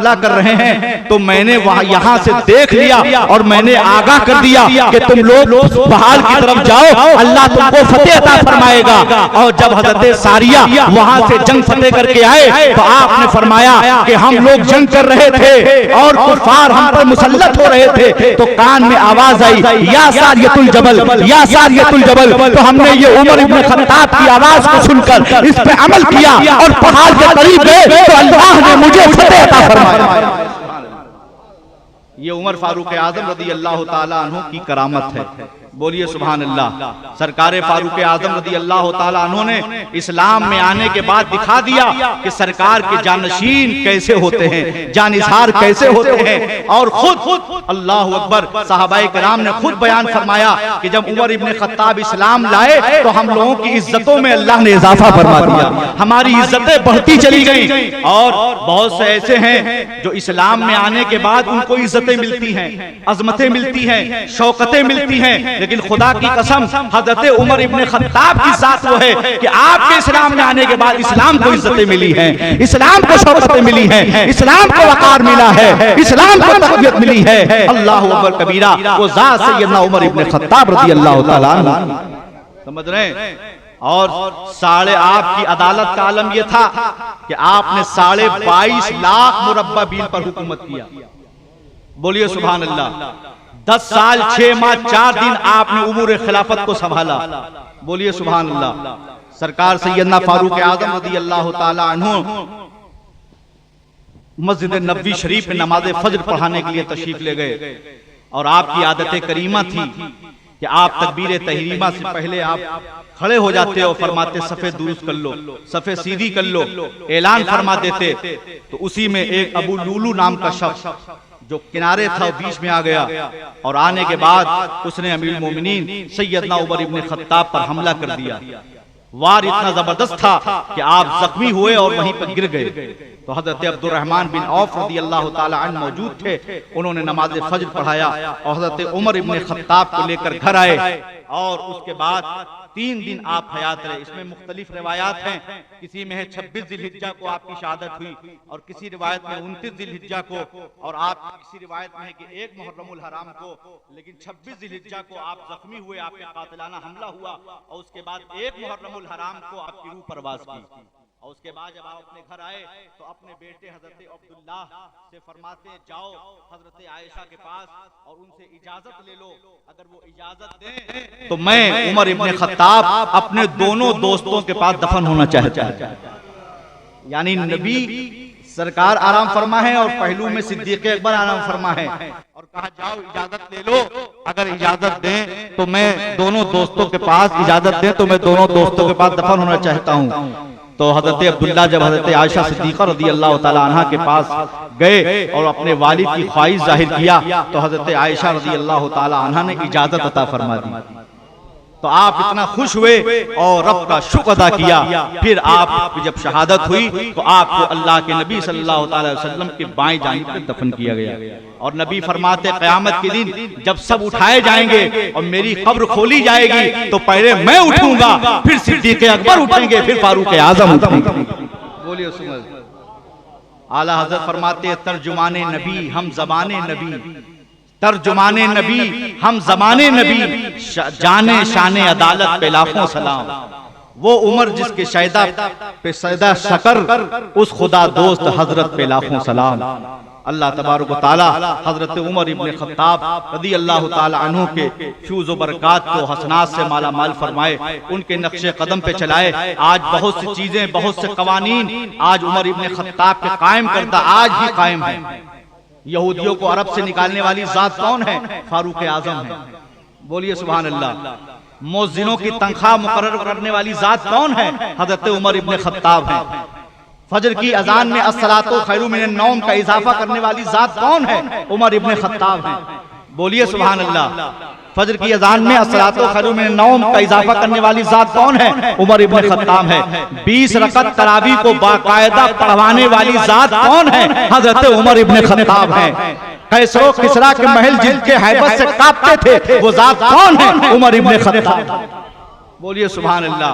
हमला कर रहे हैं तो मैंने वहां यहाँ से देख लिया और मैंने आगाह कर दिया कि तुम लोग पहाड़ की तरफ जाओ, अल्लाह तुमको फतेह अता फरमाएगा। और जब हजरत सारिया वहां से जंग फतेह करके आए तो आपने फरमाया कि हम लोग जंग कर रहे थे और कुफार हम पर मुसल्लत हो रहे थे, तो कान में आवाज आई या सारियतुल जबल, या सारियतुल जबल। तो हमने ये उमर इब्न खत्ताब की आवाज को सुनकर इस पे अमल किया और पहाड़ के करीब गए तो अल्लाह ने मुझे फतेह अता फरमाया। ये उमर फारूक आजम रदी अल्लाह ताला अन्हु की करामत है। बोलिए सुभान अल्लाह। सरकार फारूक आजम रदी अल्लाह ताला अन्हु ने इस्लाम में आने के बाद दिखा दिया कि सरकार के जानशीन कैसे होते हैं, जानिसार कैसे होते हैं। और खुद अल्लाह अकबर सहाबाए किराम ने खुद बयान फरमाया कि जब उमर इब्न खत्ताब इस्लाम लाए तो हम लोगों की इज्जतों में अल्लाह ने इजाफा फरमा दिया, हमारी इज्जतें बढ़ती चली गई। और बहुत से ऐसे हैं जो इस्लाम में आने के बाद उनको इज्जतें मिलती हैं, अजमतें मिलती हैं, शौकतें मिलती हैं, लेकिन खुदा की कसम हजरत उमर इब्न खत्ताब की जात वो है कि आपके इस्लाम में आने के बाद इस्लाम को इज्जतें मिली हैं, इस्लाम को शौकतें मिली हैं, इस्लाम को वकार मिला है, इस्लाम को तकबीरत मिली है। अल्लाहु अकबर कबीरा। वो जात सैयदना उमर इब्न खत्ताब रज़ी अल्लाह ताला अन्हु, समझ रहे हैं। और साढ़े आपकी अदालत का आलम यह था कि आपने 22.5 लाख मुरब्बा मील पर हुकूमत किया। बोलिए सुभान अल्लाह। 10 साल 6 माह 4 दिन आपने उमूर खिलाफत को संभाला। बोलिए सुभान अल्लाह। सरकार सैयदना फारूक आजम रज़ी अल्लाह ताला अन्हु मस्जिद नबवी शरीफ में नमाज फज्र पढ़ाने के लिए तशरीफ ले गए और आपकी आदत करीमा थी कि आप तकबीर तहरीमा से पहले आप खड़े हो जाते और फरमाते सफ़े दुरुस्त कर लो, सफ़े सीधी कर लो, ऐलान फरमा देते। तो उसी में एक अबू लूलू नाम का शख्स जो किनारे था बीच में आ गया और आने के बाद उसने अमीरुल मोमिनीन सैयदना उमर इब्न खत्ताब पर हमला कर दिया। वार इतना जबरदस्त था कि आप जख्मी हुए और वहीं पर गिर गए। तो हजरत अब्दुर्रहमान बिन औफ रज़ी अल्लाह ताला अन्हु मौजूद थे, उन्होंने नमाज फज्र पढ़ाया और हजरत उमर इब्न खत्ताब को लेकर घर आए और उसके बाद 3 दिन आप हयात रहे। इसमें मुख्तलिफ रिवायात हैं, किसी में है 26 जिलहिज्जा को आपकी शहादत हुई और किसी रिवायत में 29 जिलहिज्जा को, और आप किसी रिवायत में है कि 1 मुहर्रमुल हराम को, लेकिन 26 जिलहिज्जा को आप जख्मी हुए, आप पे कातिलाना हमला हुआ और उसके बाद 1 मुहर्रमुल हराम को आपकी रूह परवाज की। और उसके बाद जब आप अपने घर आए तो अपने बेटे हजरत अब्दुल्लाह से फरमाते जाओ हजरत आयशा के पास और उनसे इजाजत ले लो, अगर वो इजाजत दें तो मैं उमर इब्न खत्ताब अपने दोनों दोस्तों के पास दफन होना चाहता है। यानी नबी सरकार आराम फरमा है और पहलू में सिद्दीक़ अकबर आराम फरमा है और कहा जाओ इजाजत ले लो, अगर इजाजत दें तो मैं दोनों दोस्तों के पास, इजाजत दें तो मैं दोनों दोस्तों के पास दफन होना चाहता हूँ। तो हजरत अब्दुल्ला जब हजरत आयशा सिद्दीक़ा रज़ी अल्लाह ताला अन्हा के पास गए और अपने वालिद की ख्वाहिश जाहिर किया तो हजरत आयशा रज़ी अल्लाह ताला अन्हा ने इजाजत अता फरमा दी। तो आप इतना खुश हुए और रब का शुक्र अदा किया। फिर आप जब शहादत हुई तो आपको अल्लाह के नबी सल्लल्लाहु अलैहि वसल्लम के बाएं जानिब पे दफन किया गया और नबी फरमाते क़यामत के दिन जब सब उठाए जाएंगे और मेरी कब्र खोली जाएगी तो पहले मैं उठूंगा, फिर सिद्दीक़ अकबर उठेंगे, फिर फारूक आज़म उठेंगे। बोलिए सुन। आला हज़रत फरमाते तर्जुमाने नबी हम ज़बाने नबी, तर्जुमाने नबी हम ज़माने नबी, जाने शाने अदालत पे लाखों सलाम। वो उमर जिसके शैदा पे सैदा शकर, उस खुदा दोस्त हजरत पे लाखों सलाम। अल्लाह तबारक व तआला हजरत उमर इब्न खत्ताब रज़ी अल्लाह ताला अन्हु के फ्यूज़ व बरक़ात को हसनात से माला माल फरमाए, उनके नक्शे कदम पे चलाए। आज बहुत सी चीजें, बहुत से कवानीन आज उमर इब्न खत्ताब के कायम करदा आज भी कायम है। यहूदियों को अरब से निकालने वाली जात कौन है? फारूक आजम है। बोलिए सुभान अल्लाह। मुअज्जिनों की तनख्वाह मुकर्रर करने वाली जात कौन है? हजरत उमर इब्न खत्ताब है। फजर की अजान में अस्सलातु खैरुम मिनन नौम का इजाफा करने वाली जात कौन है? उमर इब्न खत्ताब है। बोलिए सुभान अल्लाह। फजर की अजान में अस्सलातु खैरुम मिनन नौम का इजाफा करने वाली जात कौन है? उमर इब्न खत्ताब है। 20 रकअत तरावी को बाकायदा पढ़वाने वाली जात कौन है? हजरत उमर इब्न खत्ताब है। कैसरो किसरा के महल जिनके हैबत से कांपते थे वो जात कौन है? उमर इब्न खत्ताब। बोलिए सुभान अल्लाह।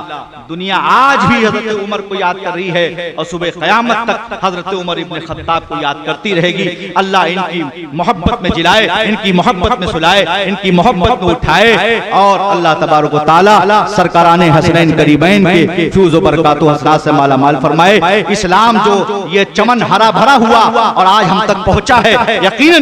दुनिया आज भी हजरत उमर को याद कर रही है और सुबह क़यामत तक हजरत उमर इब्न खत्ताब को याद करती रहेगी। अल्लाह इनकी मोहब्बत में जिलाए, इनकी मोहब्बत में सुलाए, इनकी मोहब्बत में उठाए और अल्लाह तबारक व तआला सरकाराने हसनैन करीमैन के फ्यूज़ व बरकात व हसनात से माला माल फरमाए। इस्लाम जो ये चमन हरा भरा हुआ और आज हम तक पहुंचा है, यकीनन